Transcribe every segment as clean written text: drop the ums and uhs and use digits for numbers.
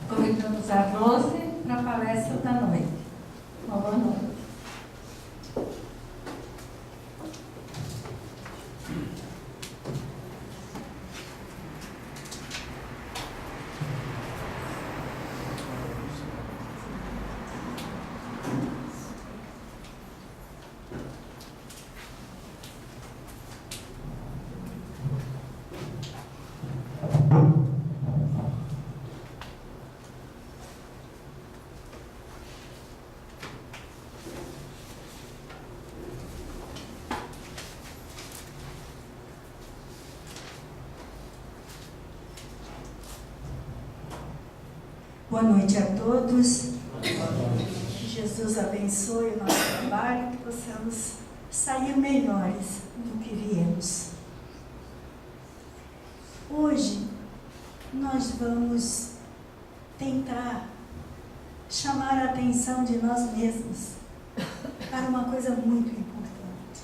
Convidamos a Rose para a palestra da noite. Boa noite. Boa noite a todos. Que Jesus abençoe o nosso trabalho, que possamos sair melhores do que viemos. Hoje, nós vamos tentar chamar a atenção de nós mesmos para uma coisa muito importante.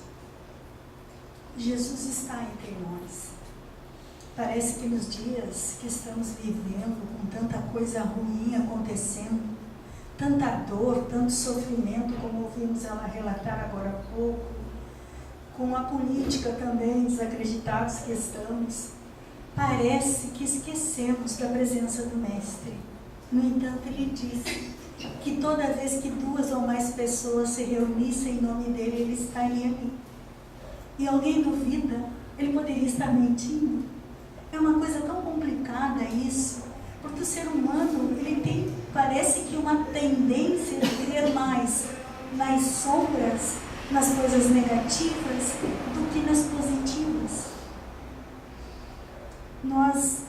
Jesus está entre nós. Parece que nos dias que estamos vivendo, com tanta coisa ruim acontecendo, tanta dor, tanto sofrimento, como ouvimos ela relatar agora há pouco, com a política também, desacreditados que estamos, parece que esquecemos da presença do Mestre. No entanto, ele disse que toda vez que 2 ou mais pessoas se reunissem em nome dele, ele estaria ali. E alguém duvida, ele poderia estar mentindo. É uma coisa tão complicada isso, porque o ser humano, ele tem, parece que uma tendência de crer mais nas sombras, nas coisas negativas, do que nas positivas. Nós,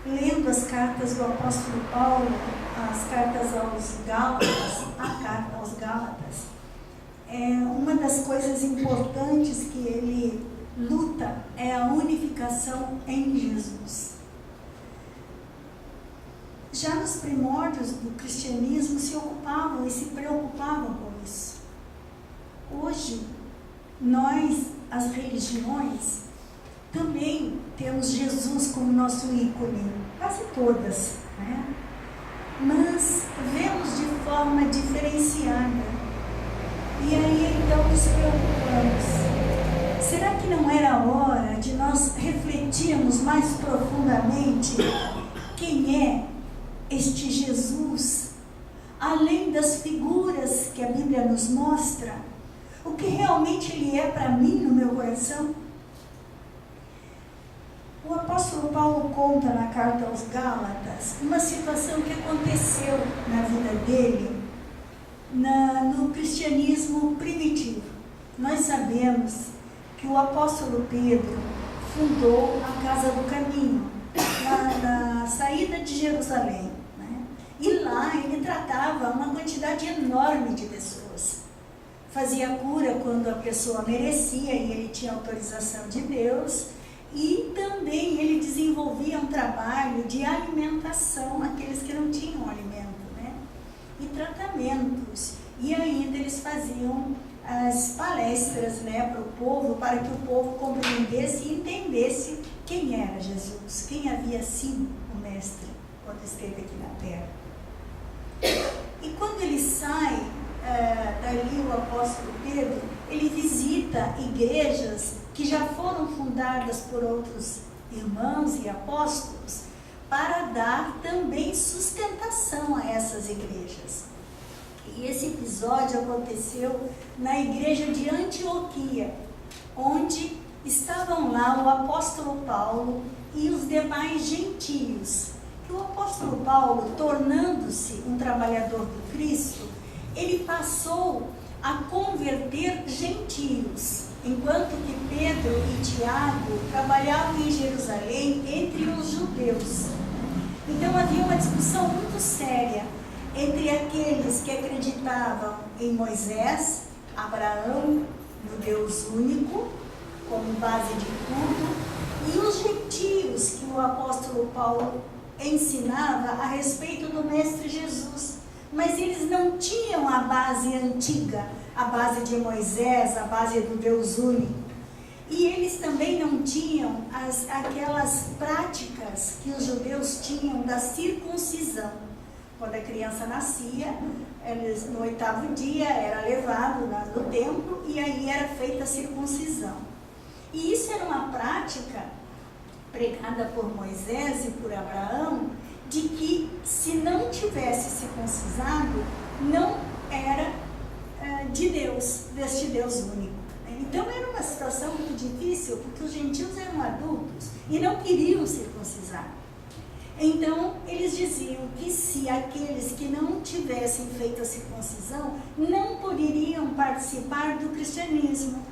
lendo as cartas do apóstolo Paulo, as cartas aos Gálatas, a carta aos Gálatas, uma das coisas importantes que ele luta é a unificação em Jesus. Já nos primórdios do cristianismo se ocupavam e se preocupavam com isso. Hoje, nós, as religiões, também temos Jesus como nosso ícone, quase todas, né? Mas vemos de forma diferenciada. E aí então nos preocupamos. Será que não era hora de nós refletirmos mais profundamente quem é este Jesus, além das figuras que a Bíblia nos mostra, o que realmente ele é para mim no meu coração? O apóstolo Paulo conta na carta aos Gálatas uma situação que aconteceu na vida dele no cristianismo primitivo. Nós sabemos que o apóstolo Pedro fundou a Casa do Caminho, na saída de Jerusalém, né? E lá ele tratava uma quantidade enorme de pessoas. Fazia cura quando a pessoa merecia e ele tinha autorização de Deus, e também ele desenvolvia um trabalho de alimentação àqueles que não tinham alimento, né? E tratamentos. E ainda eles faziam as palestras, né, para o povo, para que o povo compreendesse e entendesse quem era Jesus, quem havia sido o Mestre quando esteve aqui na Terra. E quando ele sai dali, o apóstolo Pedro, ele visita igrejas que já foram fundadas por outros irmãos e apóstolos para dar também sustentação a essas igrejas. E esse episódio aconteceu na igreja de Antioquia, onde estavam lá o apóstolo Paulo e os demais gentios. E o apóstolo Paulo, tornando-se um trabalhador do Cristo, ele passou a converter gentios, enquanto que Pedro e Tiago trabalhavam em Jerusalém entre os judeus. Então havia uma discussão muito séria entre aqueles que acreditavam em Moisés, Abraão, no Deus único, como base de tudo, e os gentios que o apóstolo Paulo ensinava a respeito do Mestre Jesus. Mas eles não tinham a base antiga, a base de Moisés, a base do Deus único. E eles também não tinham aquelas práticas que os judeus tinham da circuncisão. Quando a criança nascia, eles, no 8º dia era levado no templo e aí era feita a circuncisão. E isso era uma prática pregada por Moisés e por Abraão, de que se não tivesse circuncisado, não era de Deus, deste Deus único. Então era uma situação muito difícil, porque os gentios eram adultos e não queriam circuncisar. Então eles diziam que se aqueles que não tivessem feito a circuncisão não poderiam participar do cristianismo,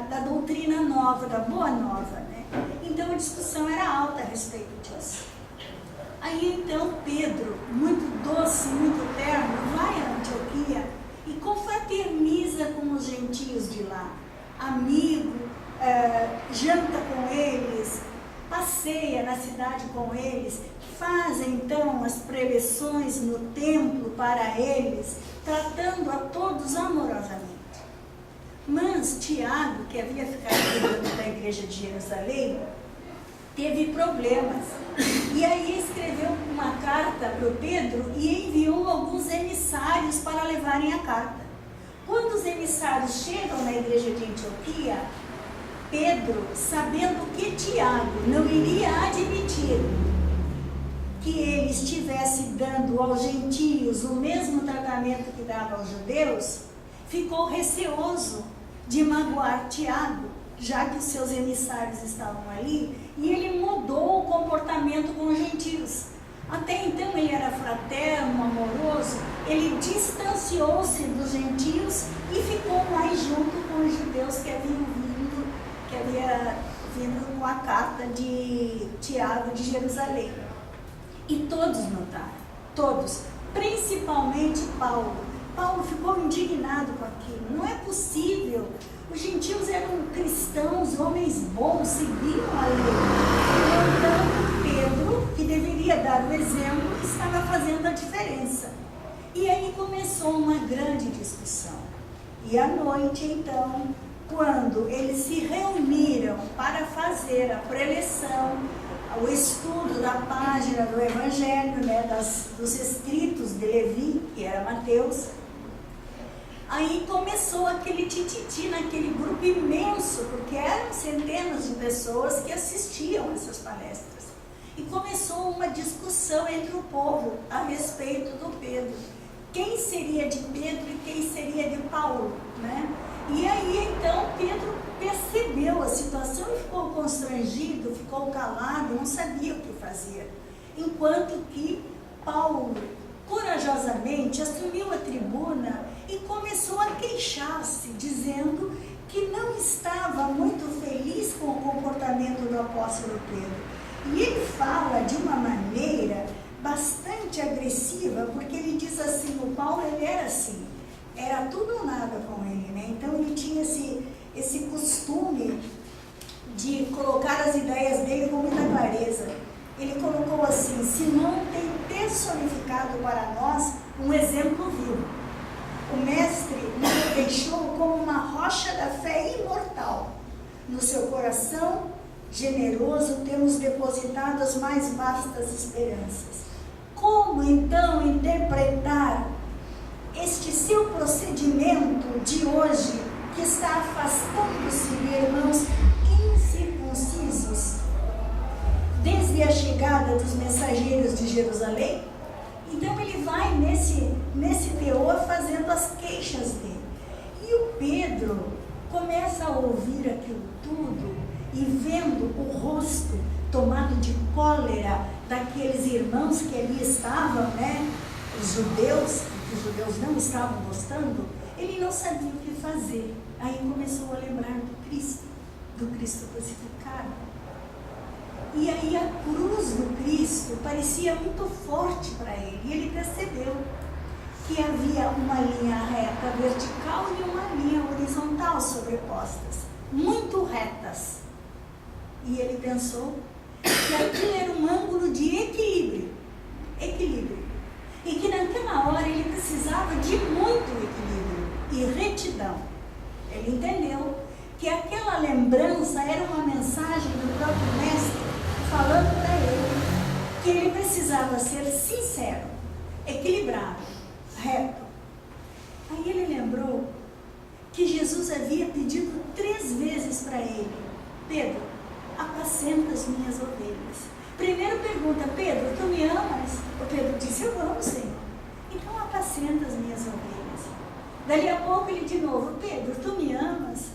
da doutrina nova, da boa nova, né? Então a discussão era alta a respeito disso. Aí então Pedro, muito doce, muito terno, vai a Antioquia e confraterniza com os gentios de lá, amigo, janta com eles, passeia na cidade com eles, faz então as preleções no templo para eles, tratando a todos amorosamente. Mas Tiago, que havia ficado cuidando da igreja de Jerusalém, teve problemas. E aí escreveu uma carta para o Pedro e enviou alguns emissários para levarem a carta. Quando os emissários chegam na igreja de Antioquia, Pedro, sabendo que Tiago não iria admitir que ele estivesse dando aos gentios o mesmo tratamento que dava aos judeus, ficou receoso de magoar Tiago, já que os seus emissários estavam ali, e ele mudou o comportamento com os gentios. Até então ele era fraterno, amoroso, ele distanciou-se dos gentios e ficou mais junto com os judeus que havia vindo com a carta de Tiago de Jerusalém. E todos notaram, todos, principalmente Paulo. Paulo ficou indignado com aquilo. Não é possível. Os gentios eram cristãos, homens bons, seguiam a lei. No entanto, Pedro, que deveria dar o exemplo, estava fazendo a diferença. E aí começou uma grande discussão. E à noite, então, quando eles se reuniram para fazer a preleção, o estudo da página do Evangelho, né, dos escritos de Levi, que era Mateus, aí começou aquele tititi naquele grupo imenso, porque eram centenas de pessoas que assistiam a essas palestras. E começou uma discussão entre o povo a respeito do Pedro. Quem seria de Pedro e quem seria de Paulo, né? E aí então Pedro percebeu a situação e ficou constrangido, ficou calado, não sabia o que fazer. Enquanto que Paulo corajosamente assumiu a tribuna e começou a queixar-se, dizendo que não estava muito feliz com o comportamento do apóstolo Pedro. E ele fala de uma maneira bastante agressiva, porque ele diz assim, o Paulo ele era assim, era tudo ou nada com ele, né? Então ele tinha esse costume de colocar as ideias dele com muita clareza. Ele colocou assim, Simão tem personificado para nós um exemplo vivo. O mestre nos deixou como uma rocha da fé imortal. No seu coração generoso temos depositado as mais vastas esperanças. Como então interpretar este seu procedimento de hoje, que está afastando-se de irmãos incircuncisos desde a chegada dos mensageiros de Jerusalém? Então ele vai nesse teor fazendo as queixas dele. E o Pedro começa a ouvir aquilo tudo e vendo o rosto tomado de cólera daqueles irmãos que ali estavam, né? Os judeus, que os judeus não estavam gostando, ele não sabia o que fazer. Aí começou a lembrar do Cristo crucificado. E aí a cruz do Cristo parecia muito forte para ele. E ele percebeu que havia uma linha reta vertical e uma linha horizontal sobrepostas, muito retas. E ele pensou que aquilo era um ângulo de equilíbrio. E que naquela hora ele precisava de muito equilíbrio e retidão. Ele entendeu que aquela lembrança era uma mensagem do próprio mestre falando para ele que ele precisava ser sincero, equilibrado, reto. Aí ele lembrou que Jesus havia pedido 3 vezes para ele: Pedro, apacenta as minhas ovelhas. Primeiro pergunta: Pedro, tu me amas? O Pedro disse: eu amo, Senhor. Então apacenta as minhas ovelhas. Dali a pouco ele de novo: Pedro, tu me amas?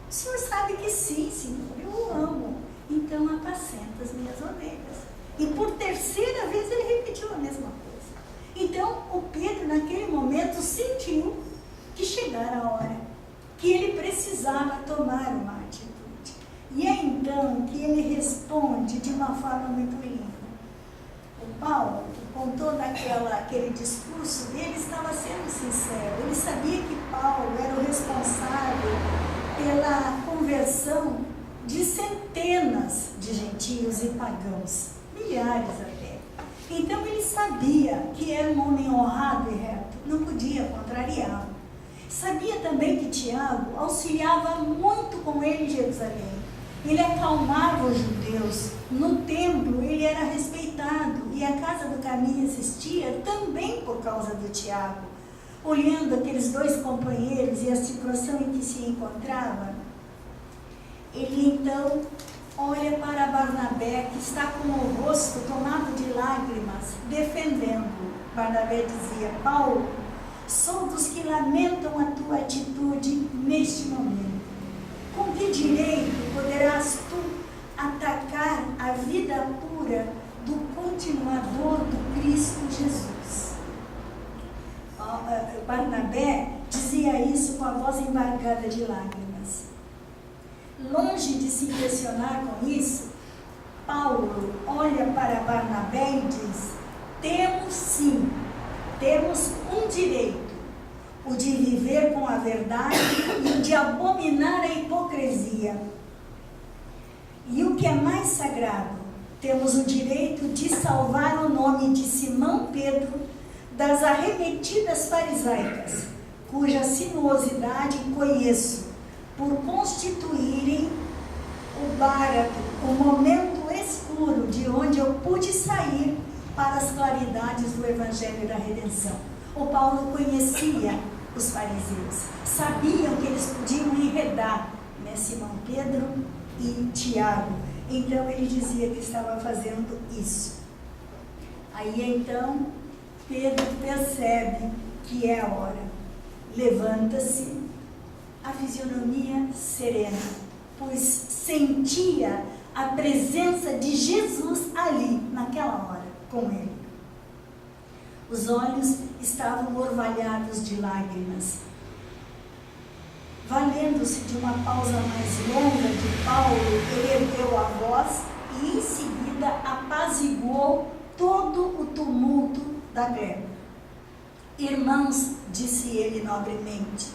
O Senhor sabe que sim, Senhor, eu o amo. Então apacenta as minhas ovelhas. E por 3ª vez ele repetiu a mesma coisa. Então o Pedro naquele momento sentiu que chegara a hora, que ele precisava tomar uma atitude. E é então que ele responde de uma forma muito linda. O Paulo, com todo aquele discurso dele, estava sendo sincero. Ele sabia que Paulo era o responsável pela conversão de centenas de gentios e pagãos, milhares até. Então ele sabia que era um homem honrado e reto, não podia contrariá-lo. Sabia também que Tiago auxiliava muito com ele em Jerusalém. Ele acalmava os judeus. No templo ele era respeitado e a casa do caminho existia também por causa do Tiago. Olhando aqueles 2 companheiros e a situação em que se encontrava, ele então olha para Barnabé, que está com o rosto tomado de lágrimas, defendendo. Barnabé dizia: Paulo, sou dos que lamentam a tua atitude neste momento. Com que direito poderás tu atacar a vida pura do continuador do Cristo Jesus? Barnabé dizia isso com a voz embargada de lágrimas. Longe de se impressionar com isso, Paulo olha para Barnabé e diz: temos sim, temos um direito, o de viver com a verdade e o de abominar a hipocrisia. E o que é mais sagrado, temos o direito de salvar o nome de Simão Pedro das arremetidas farisaicas, cuja sinuosidade conheço, por constituírem o bárato, o momento escuro de onde eu pude sair para as claridades do Evangelho da Redenção. O Paulo conhecia os fariseus, sabiam que eles podiam enredar, né, Simão Pedro e Tiago. Então ele dizia que estava fazendo isso. Aí então Pedro percebe que é a hora. Levanta-se, a fisionomia serena, pois sentia a presença de Jesus ali, naquela hora, com ele. Os olhos estavam orvalhados de lágrimas. Valendo-se de uma pausa mais longa de Paulo, ele ergueu a voz e em seguida apaziguou todo o tumulto da guerra. Irmãos, disse ele nobremente,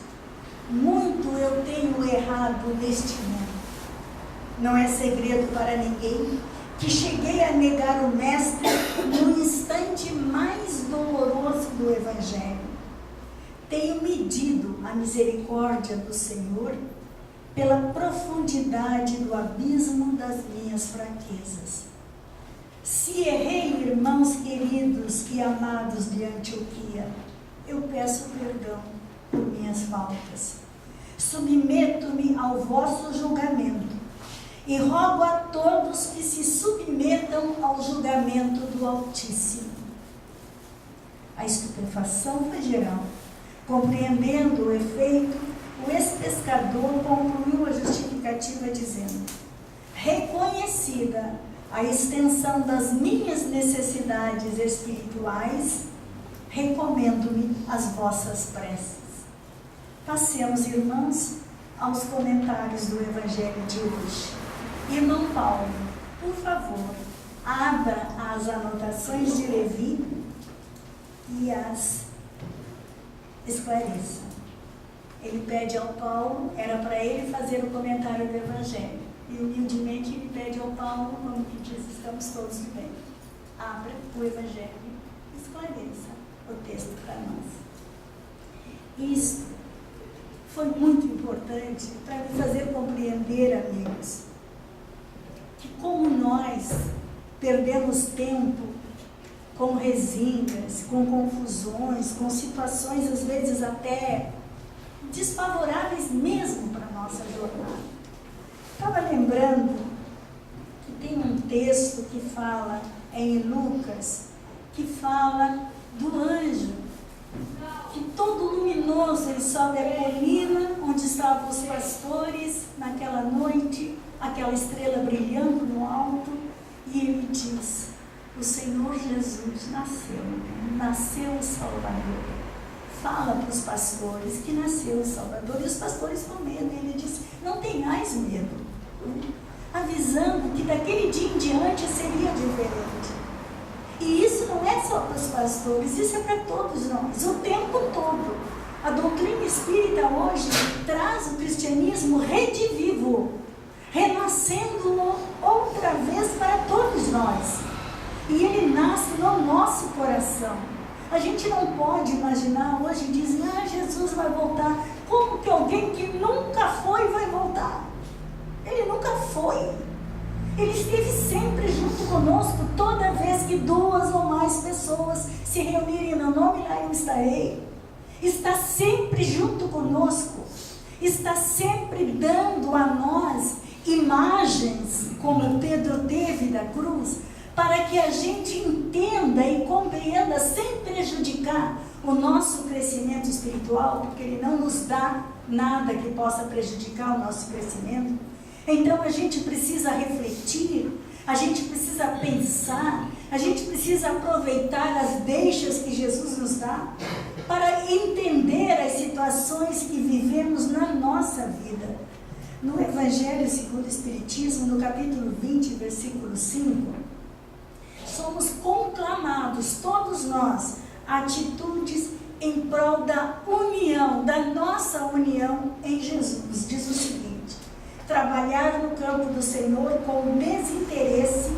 muito eu tenho errado neste mundo. Não é segredo para ninguém que cheguei a negar o Mestre no instante mais doloroso do Evangelho. Tenho medido a misericórdia do Senhor pela profundidade do abismo das minhas fraquezas. Se errei, irmãos queridos e amados de Antioquia, eu peço perdão por minhas faltas. Submeto-me ao vosso julgamento e rogo a todos que se submetam ao julgamento do Altíssimo. A estupefação foi geral. Compreendendo o efeito, o ex-pescador concluiu a justificativa dizendo: reconhecida a extensão das minhas necessidades espirituais, recomendo-me às vossas preces. Passemos, irmãos, aos comentários do Evangelho de hoje. Irmão Paulo, por favor, abra as anotações de Levi e as esclareça. Ele pede ao Paulo, era para ele fazer o comentário do Evangelho. E humildemente ele pede ao Paulo, como que diz, estamos todos de bem. Abra o Evangelho e esclareça o texto para nós. Isto foi muito importante para me fazer compreender, amigos, que como nós perdemos tempo com resingas, com confusões, com situações às vezes até desfavoráveis mesmo para a nossa jornada. Estava lembrando que tem um texto que fala em Lucas, que fala do anjo, que todo luminoso ele sobe a colina onde estavam os pastores naquela noite, aquela estrela brilhando no alto, e ele diz: o Senhor Jesus nasceu o Salvador. Fala para os pastores que nasceu o Salvador, e os pastores com medo. Ele diz: não tenhais medo, avisando que daquele dia em diante seria diferente. E isso não é só para os pastores, isso é para todos nós, o tempo todo. A doutrina espírita hoje traz o cristianismo redivivo, renascendo outra vez para todos nós. E ele nasce no nosso coração. A gente não pode imaginar hoje e dizer: Jesus vai voltar. Como que alguém que nunca foi vai voltar? Ele nunca foi. Ele esteve sempre junto conosco. Toda vez que 2 ou mais pessoas se reunirem em meu nome, lá eu estarei. Está sempre junto conosco. Está sempre dando a nós imagens, como Pedro teve da cruz, para que a gente entenda e compreenda, sem prejudicar o nosso crescimento espiritual, porque Ele não nos dá nada que possa prejudicar o nosso crescimento. Então a gente precisa refletir, a gente precisa pensar, a gente precisa aproveitar as deixas que Jesus nos dá para entender as situações que vivemos na nossa vida. No Evangelho segundo o Espiritismo, no capítulo 20, versículo 5, somos conclamados, todos nós, a atitudes em prol da união, da nossa união em Jesus. Diz o seguinte: trabalhar no campo do Senhor com desinteresse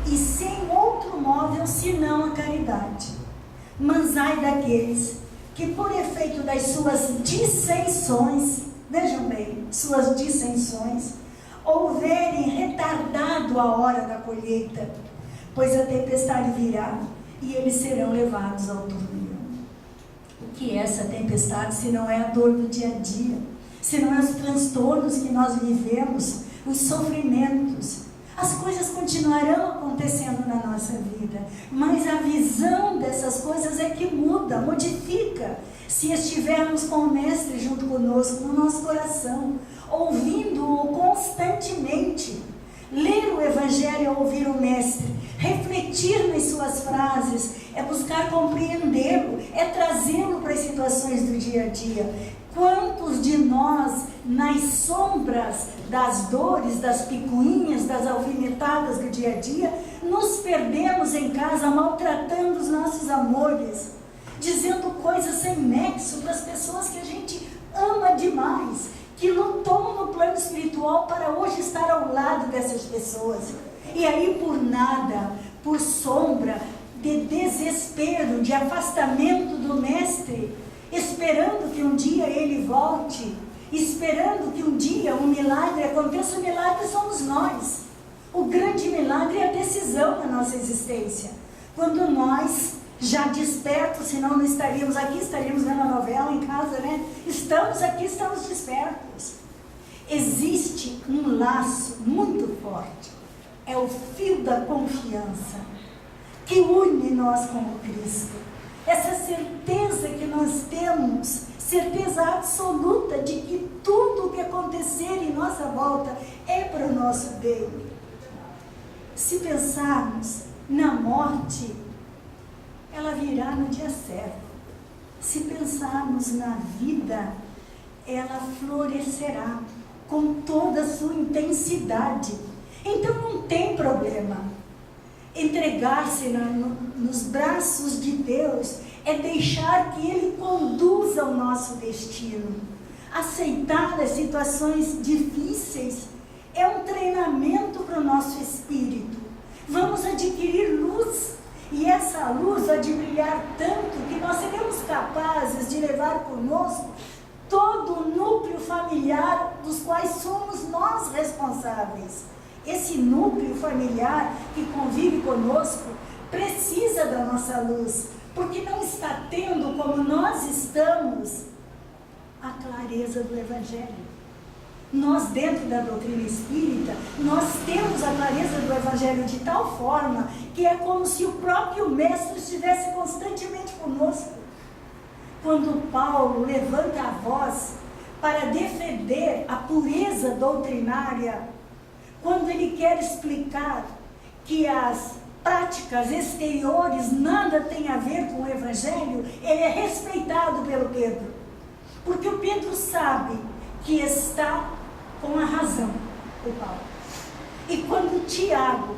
e sem outro móvel senão a caridade. Mas ai daqueles que, por efeito das suas dissensões, vejam bem, suas dissensões, houverem retardado a hora da colheita, pois a tempestade virá e eles serão levados ao turbilhão. O que é essa tempestade se não é a dor do dia a dia? Se não é os transtornos que nós vivemos, os sofrimentos? As coisas continuarão acontecendo na nossa vida, mas a visão dessas coisas é que muda, modifica, se estivermos com o Mestre junto conosco, no nosso coração, ouvindo-o constantemente. Ler o Evangelho é ouvir o Mestre, refletir nas suas frases, é buscar compreendê-lo, é trazê-lo para as situações do dia a dia. Quantos de nós, nas sombras das dores, das picuinhas, das alfinetadas do dia a dia, nos perdemos em casa maltratando os nossos amores, dizendo coisas sem nexo para as pessoas que a gente ama demais, que lutou no plano espiritual para hoje estar ao lado dessas pessoas. E aí por nada, por sombra de desespero, de afastamento do Mestre, esperando que um dia Ele volte, esperando que um dia um milagre aconteça. O milagre somos nós. O grande milagre é a decisão da nossa existência. Quando nós, já despertos, senão não estaríamos aqui, estaríamos vendo a novela em casa, né? Estamos aqui, estamos despertos. Existe um laço muito forte, é o fio da confiança, que une nós com o Cristo. Essa certeza que nós temos, certeza absoluta de que tudo o que acontecer em nossa volta é para o nosso bem. Se pensarmos na morte, ela virá no dia certo. Se pensarmos na vida, ela florescerá com toda a sua intensidade. Então não tem problema. Entregar-se nos braços de Deus é deixar que Ele conduza o nosso destino. Aceitar as situações difíceis é um treinamento para o nosso espírito. Vamos adquirir luz, e essa luz há de brilhar tanto que nós seremos capazes de levar conosco todo o núcleo familiar dos quais somos nós responsáveis. Esse núcleo familiar que convive conosco precisa da nossa luz, porque não está tendo, como nós estamos, a clareza do Evangelho. Nós, dentro da doutrina espírita, nós temos a clareza do Evangelho de tal forma que é como se o próprio Mestre estivesse constantemente conosco. Quando Paulo levanta a voz para defender a pureza doutrinária, quando ele quer explicar que as práticas exteriores nada têm a ver com o Evangelho, ele é respeitado pelo Pedro. Porque o Pedro sabe que está com a razão, o Paulo. E quando Tiago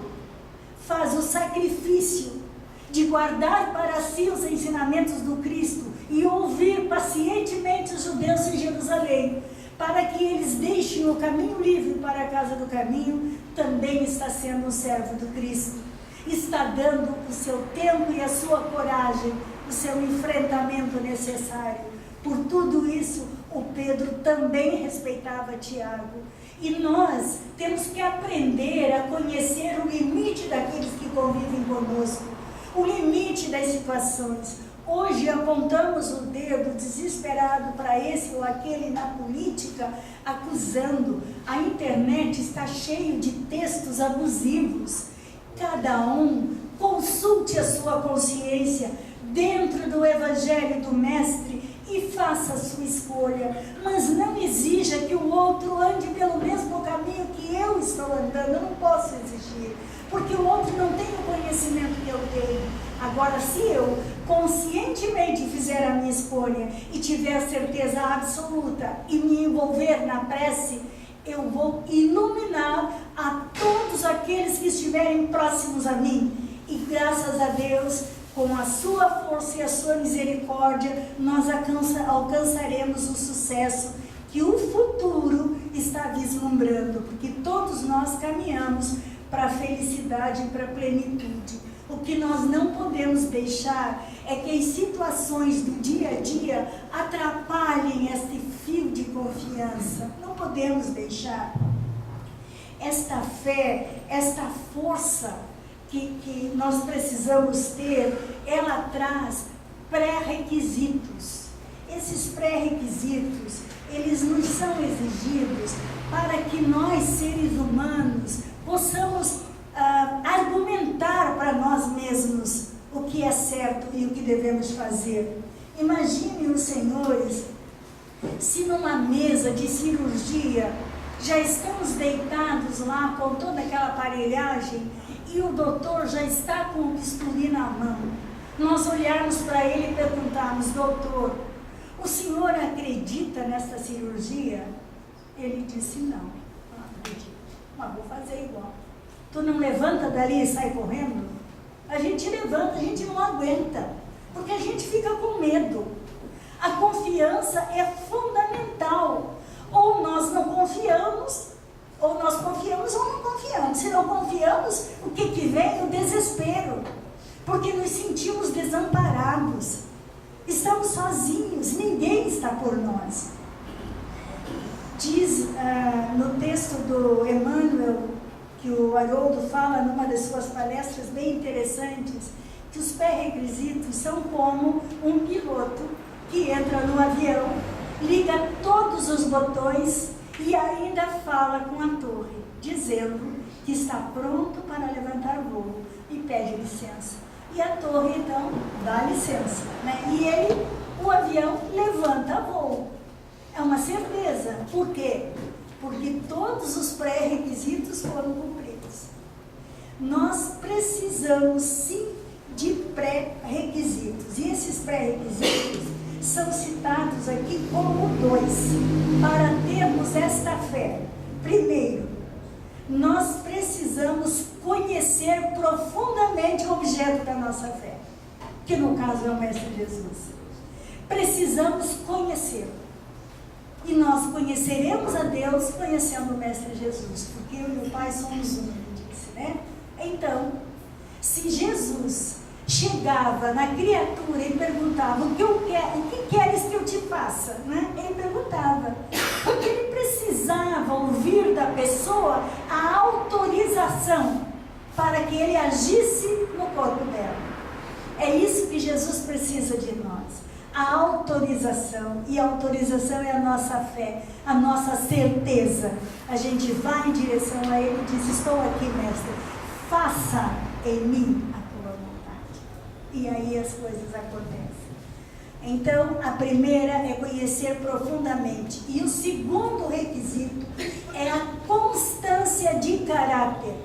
faz o sacrifício de guardar para si os ensinamentos do Cristo e ouvir pacientemente os judeus em Jerusalém, para que eles deixem o caminho livre para a casa do caminho, também está sendo um servo do Cristo. Está dando o seu tempo e a sua coragem, o seu enfrentamento necessário. Por tudo isso, o Pedro também respeitava Tiago. E nós temos que aprender a conhecer o limite daqueles que convivem conosco, o limite das situações. Hoje apontamos o dedo desesperado para esse ou aquele na política, acusando. A internet está cheia de textos abusivos. Cada um consulte a sua consciência dentro do Evangelho do Mestre e faça a sua escolha, mas não exija que o outro ande pelo mesmo caminho que eu estou andando. Eu não posso exigir, porque o outro não tem o conhecimento que eu tenho. Agora, se eu conscientemente fizer a minha escolha e tiver a certeza absoluta e me envolver na prece, eu vou iluminar a todos aqueles que estiverem próximos a mim. E graças a Deus, com a sua força e a sua misericórdia, nós alcançaremos o sucesso que o futuro está vislumbrando, porque todos nós caminhamos para a felicidade e para a plenitude. O que nós não podemos deixar é que as situações do dia a dia atrapalhem esse fio de confiança. Não podemos deixar. Esta fé, esta força que nós precisamos ter, ela traz pré-requisitos. Esses pré-requisitos, eles nos são exigidos para que nós, seres humanos, possamos argumentar para nós mesmos o que é certo e o que devemos fazer. Imaginem os senhores, se numa mesa de cirurgia já estamos deitados lá com toda aquela aparelhagem e o doutor já está com o bisturi na mão. Nós olharmos para ele e perguntarmos: doutor, o senhor acredita nesta cirurgia? Ele disse: não acredito, mas vou fazer igual. Tu não levanta dali e sai correndo? A gente levanta, a gente não aguenta, porque a gente fica com medo. A confiança é fundamental. Ou nós não confiamos, ou nós confiamos ou não confiamos. Se não confiamos, o que vem? O desespero, porque nos sentimos desamparados. Estamos sozinhos, ninguém está por nós. Diz no texto do Emmanuel, que o Haroldo fala numa das suas palestras bem interessantes, que os pré-requisitos são como um piloto que entra no avião, liga todos os botões e ainda fala com a torre, dizendo que está pronto para levantar voo e pede licença. E a torre então dá licença, né? E o avião levanta voo. É uma certeza. Por quê? Porque todos os pré-requisitos foram cumpridos. Nós precisamos sim de pré-requisitos. E esses pré-requisitos são citados aqui como 2, para termos esta fé. Primeiro, nós precisamos conhecer profundamente o objeto da nossa fé, que no caso é o Mestre Jesus. Precisamos conhecê-lo. E nós conheceremos a Deus conhecendo o Mestre Jesus, porque eu e o Pai somos um, ele disse, né? Então, se Jesus chegava na criatura e perguntava: o que queres que eu te faça? Né? Ele perguntava, porque ele precisava ouvir da pessoa a autorização para que ele agisse no corpo dela. É isso que Jesus precisa de nós, a autorização. E a autorização é a nossa fé, a nossa certeza. A gente vai em direção a Ele e diz: estou aqui, mestre, faça em mim a tua vontade. E aí as coisas acontecem. Então, a primeira é conhecer profundamente. E o segundo requisito é a constância de caráter.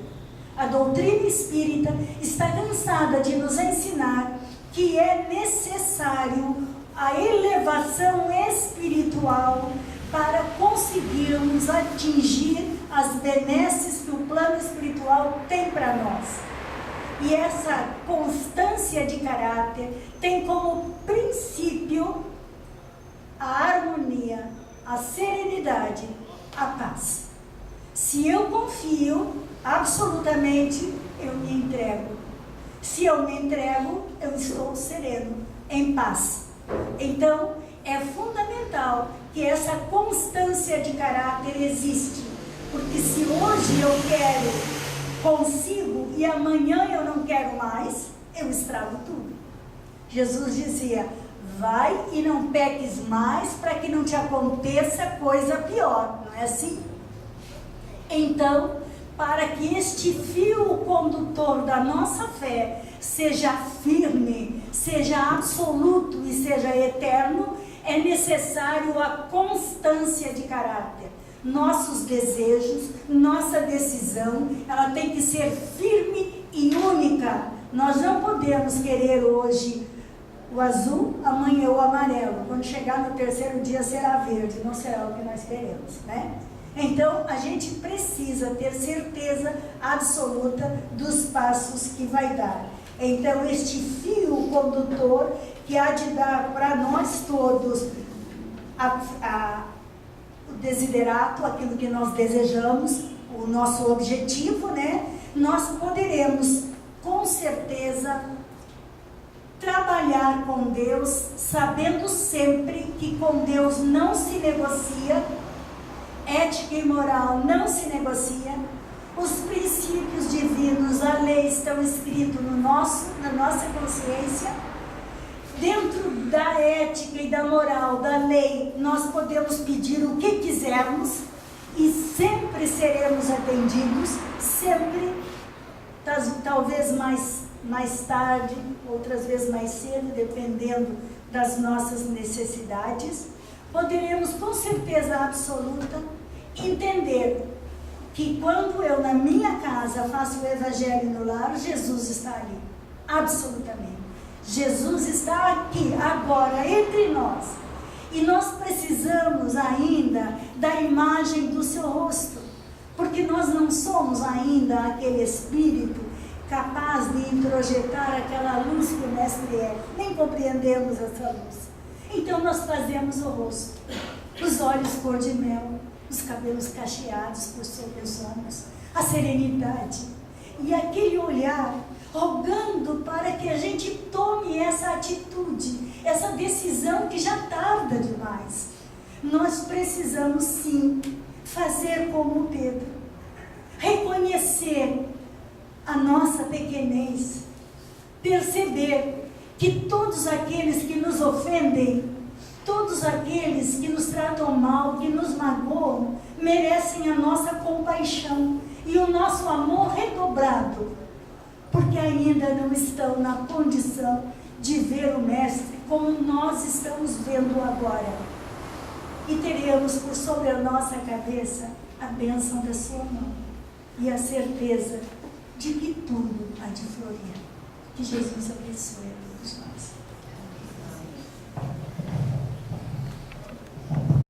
A doutrina espírita está cansada de nos ensinar que é necessário a elevação espiritual para conseguirmos atingir as benesses que o plano espiritual tem para nós. E essa constância de caráter tem como princípio a harmonia, a serenidade, a paz. Se eu confio absolutamente, eu me entrego. Se eu me entrego, eu estou sereno, em paz. Então, é fundamental que essa constância de caráter existe. Porque se hoje eu quero, consigo, e amanhã eu não quero mais, eu estrago tudo. Jesus dizia: vai e não peques mais para que não te aconteça coisa pior. Não é assim? Então, para que este fio condutor da nossa fé seja firme, seja absoluto e seja eterno, é necessário a constância de caráter. Nossos desejos, nossa decisão, ela tem que ser firme e única. Nós não podemos querer hoje o azul, amanhã o amarelo. Quando chegar no terceiro dia será verde, não será o que nós queremos, né? Então, a gente precisa ter certeza absoluta dos passos que vai dar. Então, este fio condutor que há de dar para nós todos o desiderato, aquilo que nós desejamos, o nosso objetivo, né? Nós poderemos, com certeza, trabalhar com Deus, sabendo sempre que com Deus não se negocia, ética e moral não se negocia, os princípios divinos, a lei estão escritos na nossa consciência. Dentro da ética e da moral, da lei, nós podemos pedir o que quisermos e sempre seremos atendidos, sempre, talvez mais tarde, outras vezes mais cedo, dependendo das nossas necessidades. Poderemos, com certeza absoluta, entender que quando eu na minha casa faço o evangelho no lar, Jesus está ali, absolutamente. Jesus está aqui, agora, entre nós. E nós precisamos ainda da imagem do seu rosto, porque nós não somos ainda aquele espírito capaz de introjetar aquela luz que o mestre é, nem compreendemos essa luz. Então nós fazemos o rosto, os olhos cor de mel, os cabelos cacheados por sobre os ombros, a serenidade e aquele olhar rogando para que a gente tome essa atitude, essa decisão que já tarda demais. Nós precisamos sim fazer como Pedro, reconhecer a nossa pequenez, perceber que todos aqueles que nos ofendem, todos aqueles que nos tratam mal, que nos magoam, merecem a nossa compaixão e o nosso amor redobrado, porque ainda não estão na condição de ver o Mestre como nós estamos vendo agora. E teremos por sobre a nossa cabeça a bênção da sua mão e a certeza de que tudo há de florir. Que Jesus abençoe.